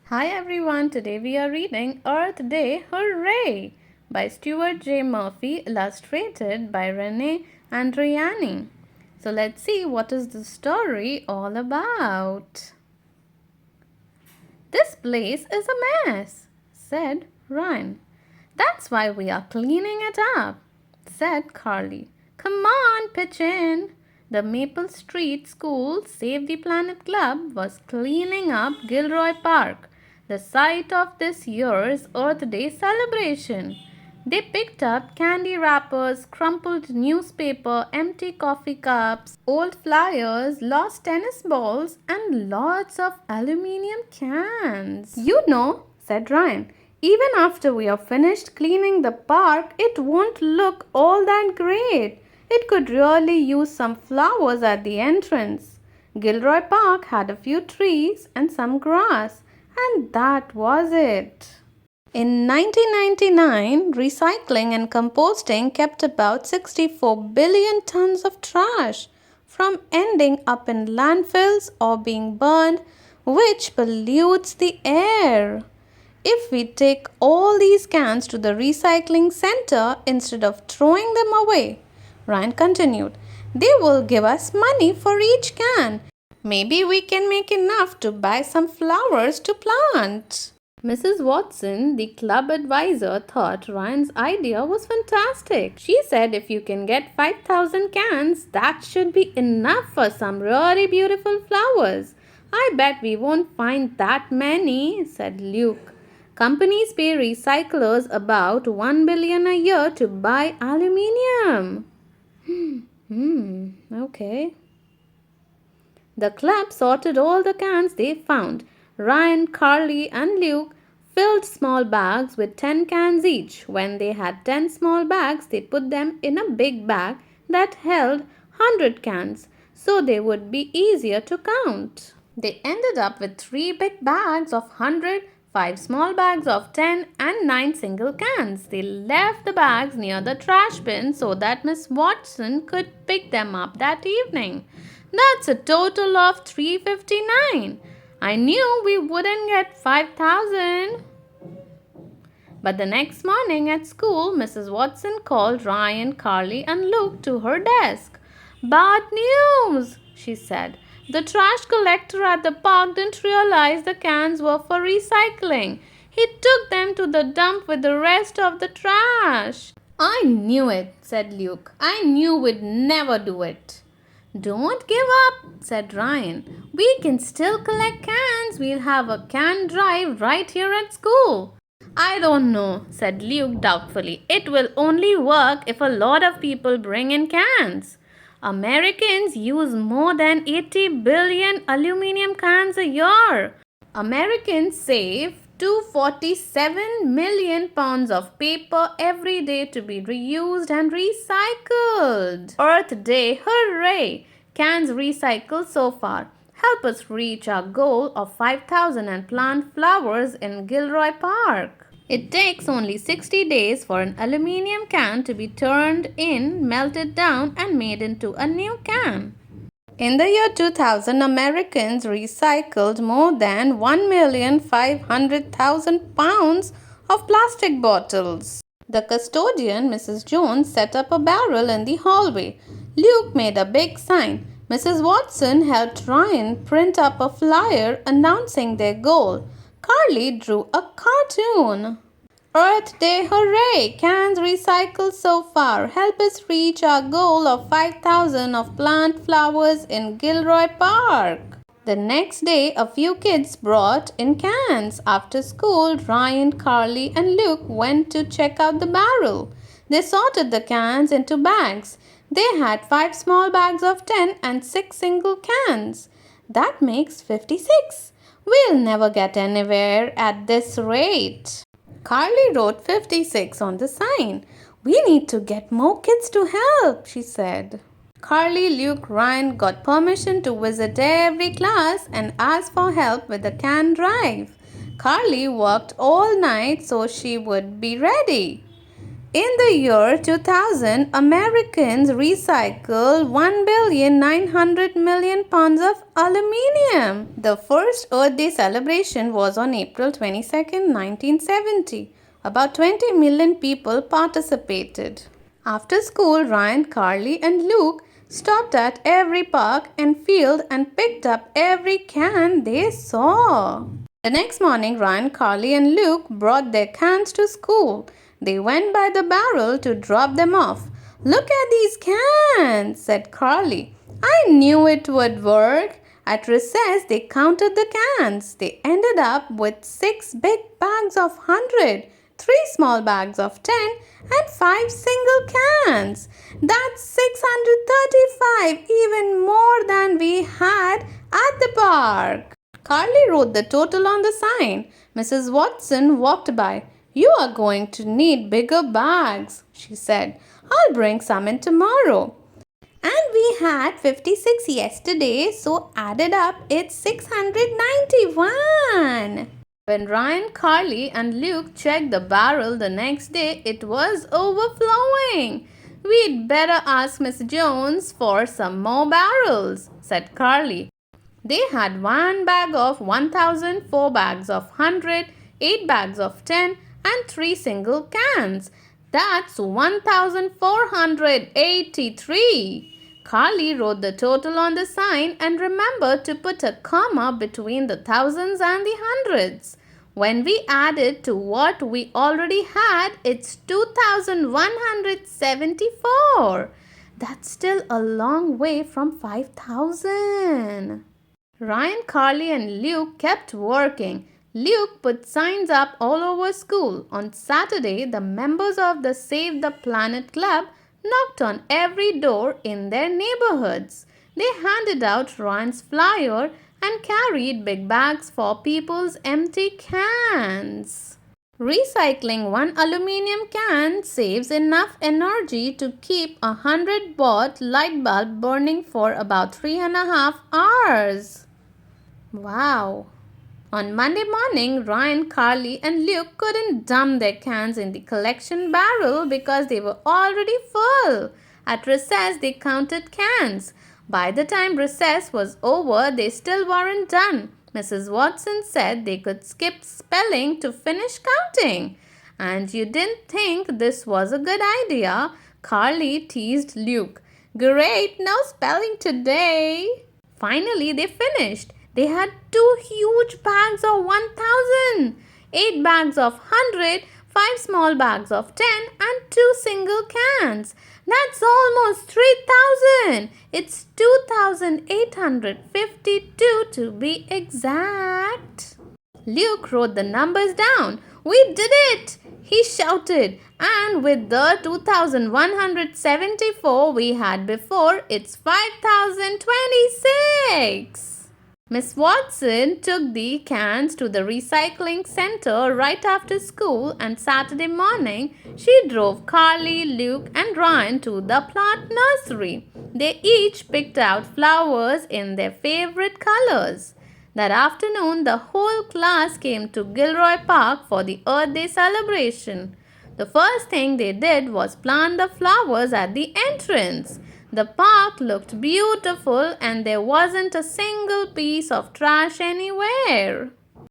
Hi everyone, today we are reading Earth Day Hooray by Stuart J. Murphy, illustrated by Renée Andriani. So let's see what is the story all about. This place is a mess, said Ryan. That's why we are cleaning it up, said Carly. Come on, pitch in. The Maple Street School Save the Planet Club was cleaning up Gilroy Park, the site of this year's Earth Day celebration. They picked up candy wrappers, crumpled newspaper, empty coffee cups, old flyers, lost tennis balls, and lots of aluminium cans. You know, said Ryan, even after we are finished cleaning the park, it won't look all that great. It could really use some flowers at the entrance. Gilroy Park had a few trees and some grass, and that was it. In 1999, recycling and composting kept about 64 billion tons of trash from ending up in landfills or being burned, which pollutes the air. If we take all these cans to the recycling center instead of throwing them away, Ryan continued, they will give us money for each can. Maybe we can make enough to buy some flowers to plant. Mrs. Watson, the club advisor, thought Ryan's idea was fantastic. She said if you can get 5,000 cans, that should be enough for some really beautiful flowers. I bet we won't find that many, said Luke. Companies pay recyclers about 1 billion a year to buy aluminium. Okay. The club sorted all the cans they found. Ryan, Carly, and Luke filled small bags with 10 cans each. When they had 10 small bags, they put them in a big bag that held 100 cans, so they would be easier to count. They ended up with 3 big bags of 100, 5 small bags of 10, and 9 single cans. They left the bags near the trash bin so that Miss Watson could pick them up that evening. That's a total of 359. I knew we wouldn't get 5,000. But the next morning at school, Mrs. Watson called Ryan, Carly, and Luke to her desk. Bad news, she said. The trash collector at the park didn't realize the cans were for recycling. He took them to the dump with the rest of the trash. I knew it, said Luke. I knew we'd never do it. Don't give up, said Ryan. We can still collect cans. We'll have a can drive right here at school. I don't know, said Luke doubtfully. It will only work if a lot of people bring in cans. Americans use more than 80 billion aluminum cans a year. Americans save 247 million pounds of paper every day to be reused and recycled. Earth Day, hooray! Cans recycled so far. Help us reach our goal of 5,000 and plant flowers in Gilroy Park. It takes only 60 days for an aluminium can to be turned in, melted down, and made into a new can. In the year 2000, Americans recycled more than 1,500,000 pounds of plastic bottles. The custodian, Mrs. Jones, set up a barrel in the hallway. Luke made a big sign. Mrs. Watson helped Ryan print up a flyer announcing their goal. Carly drew a cartoon. Earth Day, hooray! Cans recycled so far. Help us reach our goal of 5,000 of plant flowers in Gilroy Park. The next day, a few kids brought in cans. After school, Ryan, Carly, and Luke went to check out the barrel. They sorted the cans into bags. They had 5 small bags of 10 and 6 single cans. That makes 56. We'll never get anywhere at this rate. Carly wrote 56 on the sign. We need to get more kids to help, she said. Carly, Luke, Ryan got permission to visit every class and ask for help with the can drive. Carly worked all night so she would be ready. In the year 2000, Americans recycled 1,900,000,000 pounds of aluminium. The first Earth Day celebration was on April 22nd, 1970. About 20 million people participated. After school, Ryan, Carly, and Luke stopped at every park and field and picked up every can they saw. The next morning, Ryan, Carly, and Luke brought their cans to school. They went by the barrel to drop them off. "Look at these cans," said Carly. "I knew it would work." At recess, they counted the cans. They ended up with 6 big bags of 100, 3 small bags of 10, and 5 single cans. That's 635, even more than we had at the park. Carly wrote the total on the sign. Mrs. Watson walked by. "You are going to need bigger bags," she said. "I'll bring some in tomorrow." "And we had 56 yesterday, so added up, it's 691. When Ryan, Carly, and Luke checked the barrel the next day, it was overflowing. "We'd better ask Miss Jones for some more barrels," said Carly. They had 1 bag of 1,000, 4 bags of 100, 8 bags of 10, and 3 single cans. That's 1,483. Carly wrote the total on the sign and remembered to put a comma between the thousands and the hundreds. When we add it to what we already had, it's 2,174. That's still a long way from 5,000. Ryan, Carly, and Luke kept working. Luke put signs up all over school. On Saturday, the members of the Save the Planet Club knocked on every door in their neighborhoods. They handed out Ryan's flyer and carried big bags for people's empty cans. Recycling 1 aluminum can saves enough energy to keep a 100-watt light bulb burning for about 3.5 hours. Wow! On Monday morning, Ryan, Carly, and Luke couldn't dump their cans in the collection barrel because they were already full. At recess, they counted cans. By the time recess was over, they still weren't done. Mrs. Watson said they could skip spelling to finish counting. "And you didn't think this was a good idea?" Carly teased Luke. "Great, no spelling today." Finally, they finished. They had 2 huge bags of 1,000, 8 bags of 100, 5 small bags of 10, and 2 single cans. That's almost 3,000. It's 2,852 to be exact. Luke wrote the numbers down. "We did it!" he shouted. "And with the 2,174 we had before, it's 5,026. Miss Watson took the cans to the recycling center right after school, and Saturday morning she drove Carly, Luke, and Ryan to the plant nursery. They each picked out flowers in their favorite colors. That afternoon, the whole class came to Gilroy Park for the Earth Day celebration. The first thing they did was plant the flowers at the entrance. The park looked beautiful and there wasn't a single piece of trash anywhere.